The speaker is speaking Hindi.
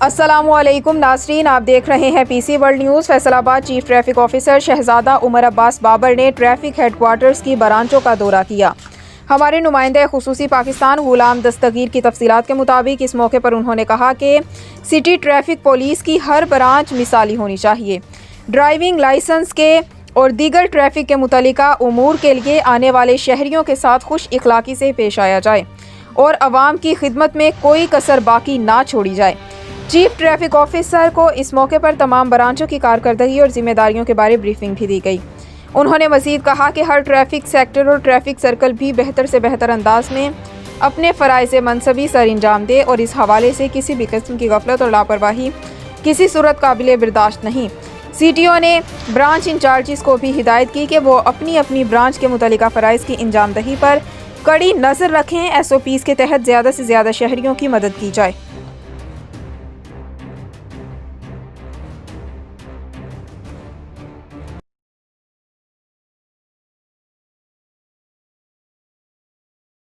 अस्सलामुअलैकुम नाज़रीन, आप देख रहे हैं PC World News. Faisalabad chief traffic officer Shahzada Umar Abbas Babar ने ट्रैफिक हेडक्वार्टर्स की ब्रांचों का दौरा किया। हमारे नुमाइंदे खुसूसी पाकिस्तान गुलाम दस्तगीर की तफसीलात के मुताबिक इस मौके पर उन्होंने कहा कि सिटी ट्रैफिक पुलिस की हर ब्रांच मिसाली होनी चाहिए। ड्राइविंग लाइसेंस के और दीगर ट्रैफिक के मुतल्लिका उमूर के लिए आने वाले शहरियों के साथ खुश इखलाकी से पेश आया जाए और अवाम की खिदमत में कोई कसर बाकी ना छोड़ी जाए। चीफ ट्रैफिक ऑफिसर को इस मौके पर तमाम ब्रांचों की कारकर्दगी और जिम्मेदारियों के बारे ब्रीफिंग भी दी गई। उन्होंने मज़ीद कहा कि हर ट्रैफिक सेक्टर और ट्रैफिक सर्कल भी बेहतर से बेहतर अंदाज में अपने फ़राइज़ मनसबी सर अंजाम दे और इस हवाले से किसी भी किस्म की गफलत और लापरवाही किसी सूरत काबिल बर्दाश्त नहीं। CTO ने ब्रांच इंचार्जिस को भी हिदायत की कि वो अपनी अपनी ब्रांच के मुतल्लिका फ़राइज़ की अंजामदही पर कड़ी नज़र रखें। SOPs के तहत ज़्यादा से ज़्यादा शहरियों की मदद की जाए।